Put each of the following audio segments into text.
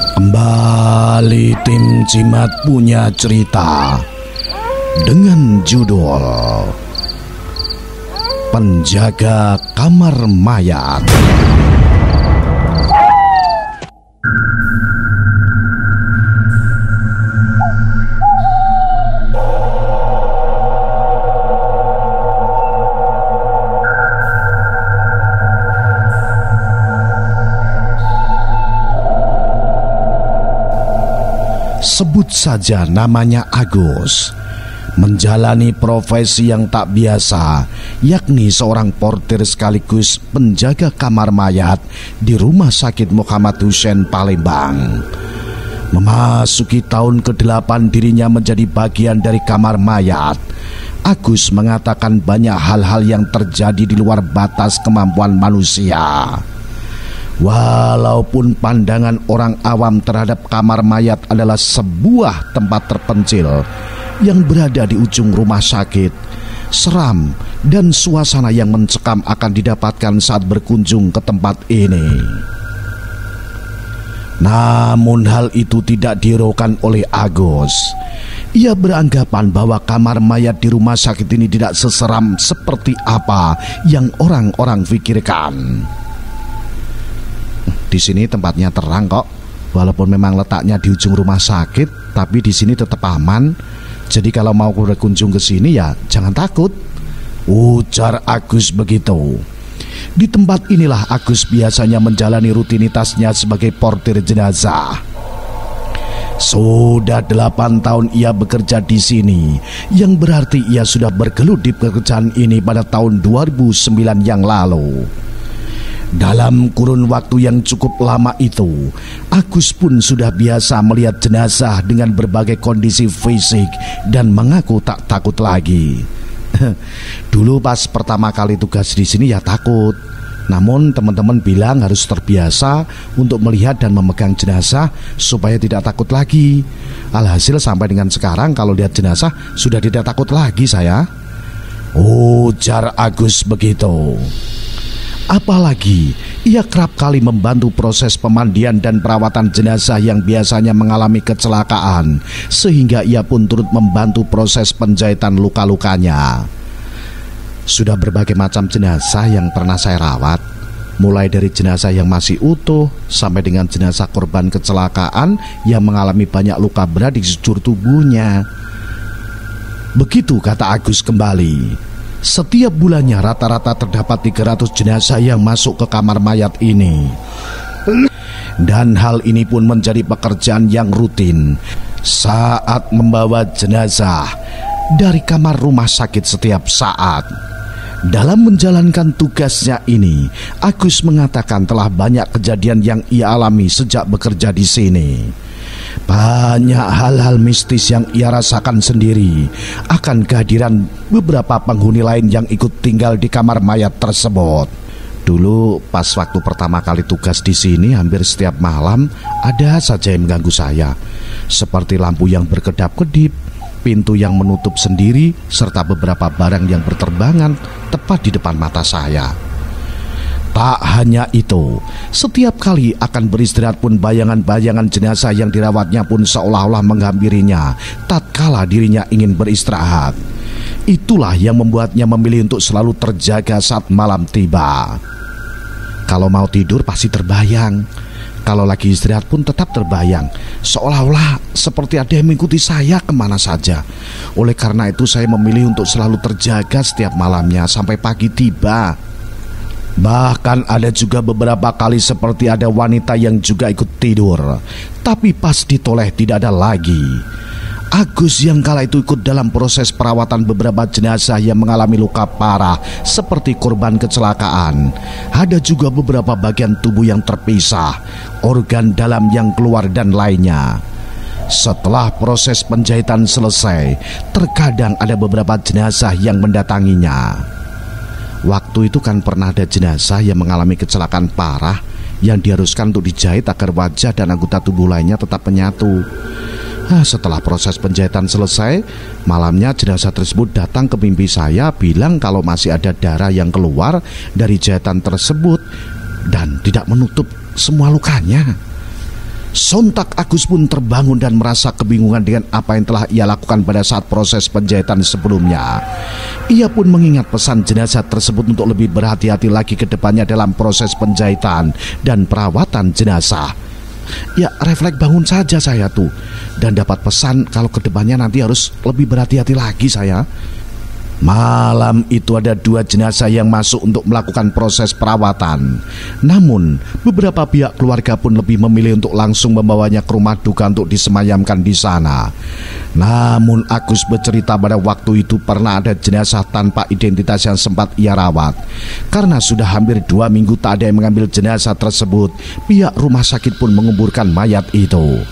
Kembali tim Cimat punya cerita dengan judul Penjaga Kamar Mayat. Sebut saja namanya Agus. Menjalani profesi yang tak biasa, yakni seorang portir sekaligus penjaga kamar mayat di Rumah Sakit Muhammad Hussein Palembang. Memasuki tahun ke-8 dirinya menjadi bagian dari kamar mayat. Agus mengatakan banyak hal-hal yang terjadi di luar batas kemampuan manusia. Walaupun pandangan orang awam terhadap kamar mayat adalah sebuah tempat terpencil yang berada di ujung rumah sakit, seram dan suasana yang mencekam akan didapatkan saat berkunjung ke tempat ini. Namun hal itu tidak dihiraukan oleh Agus. Ia beranggapan bahwa kamar mayat di rumah sakit ini tidak seseram seperti apa yang orang-orang pikirkan. Di sini tempatnya terang kok, walaupun memang letaknya di ujung rumah sakit, tapi di sini tetap aman. Jadi kalau mau berkunjung ke sini ya jangan takut, ujar Agus begitu. Di tempat inilah Agus biasanya menjalani rutinitasnya sebagai portir jenazah. Sudah 8 tahun ia bekerja di sini, yang berarti ia sudah bergelut di pekerjaan ini pada tahun 2009 yang lalu. Dalam kurun waktu yang cukup lama itu, Agus pun sudah biasa melihat jenazah dengan berbagai kondisi fisik dan mengaku tak takut lagi. Dulu pas pertama kali tugas di sini ya takut. Namun teman-teman bilang harus terbiasa untuk melihat dan memegang jenazah supaya tidak takut lagi. Alhasil sampai dengan sekarang kalau lihat jenazah sudah tidak takut lagi saya, ujar Agus begitu. Apalagi ia kerap kali membantu proses pemandian dan perawatan jenazah yang biasanya mengalami kecelakaan, sehingga ia pun turut membantu proses penjahitan luka-lukanya. Sudah berbagai macam jenazah yang pernah saya rawat, mulai dari jenazah yang masih utuh sampai dengan jenazah korban kecelakaan yang mengalami banyak luka berat di sekujur tubuhnya. Begitu kata Agus kembali. Setiap bulannya rata-rata terdapat 300 jenazah yang masuk ke kamar mayat ini. Dan hal ini pun menjadi pekerjaan yang rutin saat membawa jenazah dari kamar rumah sakit setiap saat. Dalam menjalankan tugasnya ini, Agus mengatakan telah banyak kejadian yang ia alami sejak bekerja di sini. Banyak hal-hal mistis yang ia rasakan sendiri akan kehadiran beberapa penghuni lain yang ikut tinggal di kamar mayat tersebut. Dulu pas waktu pertama kali tugas di sini, hampir setiap malam ada saja yang mengganggu saya, seperti lampu yang berkedap-kedip, pintu yang menutup sendiri, serta beberapa barang yang berterbangan tepat di depan mata saya. Tak hanya itu, setiap kali akan beristirahat pun bayangan-bayangan jenazah yang dirawatnya pun seolah-olah menghampirinya tatkala dirinya ingin beristirahat. Itulah yang membuatnya memilih untuk selalu terjaga saat malam tiba. Kalau mau tidur pasti terbayang, kalau lagi istirahat pun tetap terbayang, seolah-olah seperti ada yang mengikuti saya kemana saja. Oleh karena itu saya memilih untuk selalu terjaga setiap malamnya sampai pagi tiba. Bahkan ada juga beberapa kali seperti ada wanita yang juga ikut tidur, tapi pas ditoleh tidak ada lagi. Agus yang kala itu ikut dalam proses perawatan beberapa jenazah yang mengalami luka parah seperti korban kecelakaan. Ada juga beberapa bagian tubuh yang terpisah, organ dalam yang keluar dan lainnya. Setelah proses penjahitan selesai, terkadang ada beberapa jenazah yang mendatanginya. Waktu itu kan pernah ada jenazah yang mengalami kecelakaan parah yang diharuskan untuk dijahit agar wajah dan anggota tubuh lainnya tetap menyatu. Setelah proses penjahitan selesai, malamnya jenazah tersebut datang ke mimpi saya, bilang kalau masih ada darah yang keluar dari jahitan tersebut dan tidak menutup semua lukanya. Sontak Agus pun terbangun dan merasa kebingungan dengan apa yang telah ia lakukan pada saat proses penjahitan sebelumnya. Ia pun mengingat pesan jenazah tersebut untuk lebih berhati-hati lagi ke depannya dalam proses penjahitan dan perawatan jenazah. Ya, refleks bangun saja saya tuh, dan dapat pesan kalau ke depannya nanti harus lebih berhati-hati lagi saya. Malam itu ada 2 jenazah yang masuk untuk melakukan proses perawatan. Namun beberapa pihak keluarga pun lebih memilih untuk langsung membawanya ke rumah duka untuk disemayamkan di sana. Namun Agus bercerita pada waktu itu pernah ada jenazah tanpa identitas yang sempat ia rawat. Karena sudah hampir 2 minggu tak ada yang mengambil jenazah tersebut, pihak rumah sakit pun menguburkan mayat itu.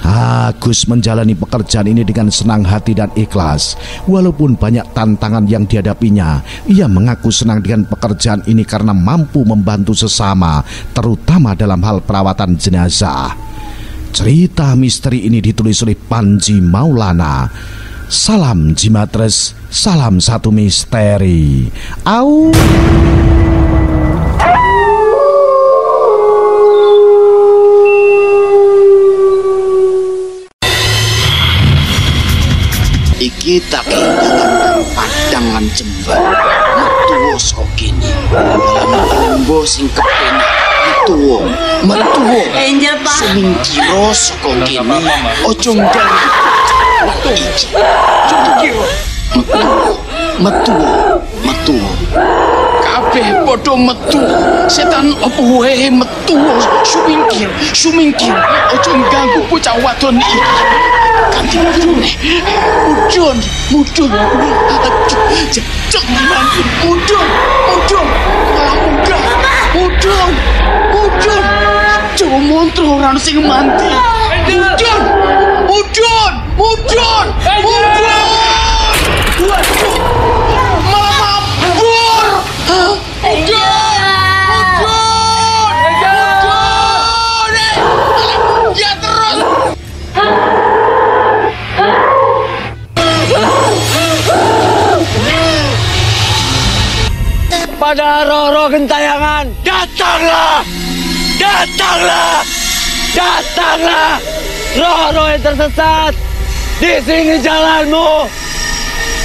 Agus menjalani pekerjaan ini dengan senang hati dan ikhlas. Walaupun banyak tantangan yang dihadapinya, ia mengaku senang dengan pekerjaan ini karena mampu membantu sesama, terutama dalam hal perawatan jenazah. Cerita misteri ini ditulis oleh Panji Maulana. Salam Jimatres, salam satu misteri. Au. Iki tak dalam padangan jembar metuwo saka kene lembo sing kepenak metuwo sumingkira saka kene aja ndang metuwo kabeh padha metu setan apa wae metu sumingkir aja ganggu bocah wadon iki ganti mudun coba montro orang sing manti mudun malah mabur ya terus pada roh-roh gentayangan, datanglah roh-roh yang tersesat di sini jalanmu,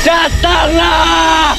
datanglah.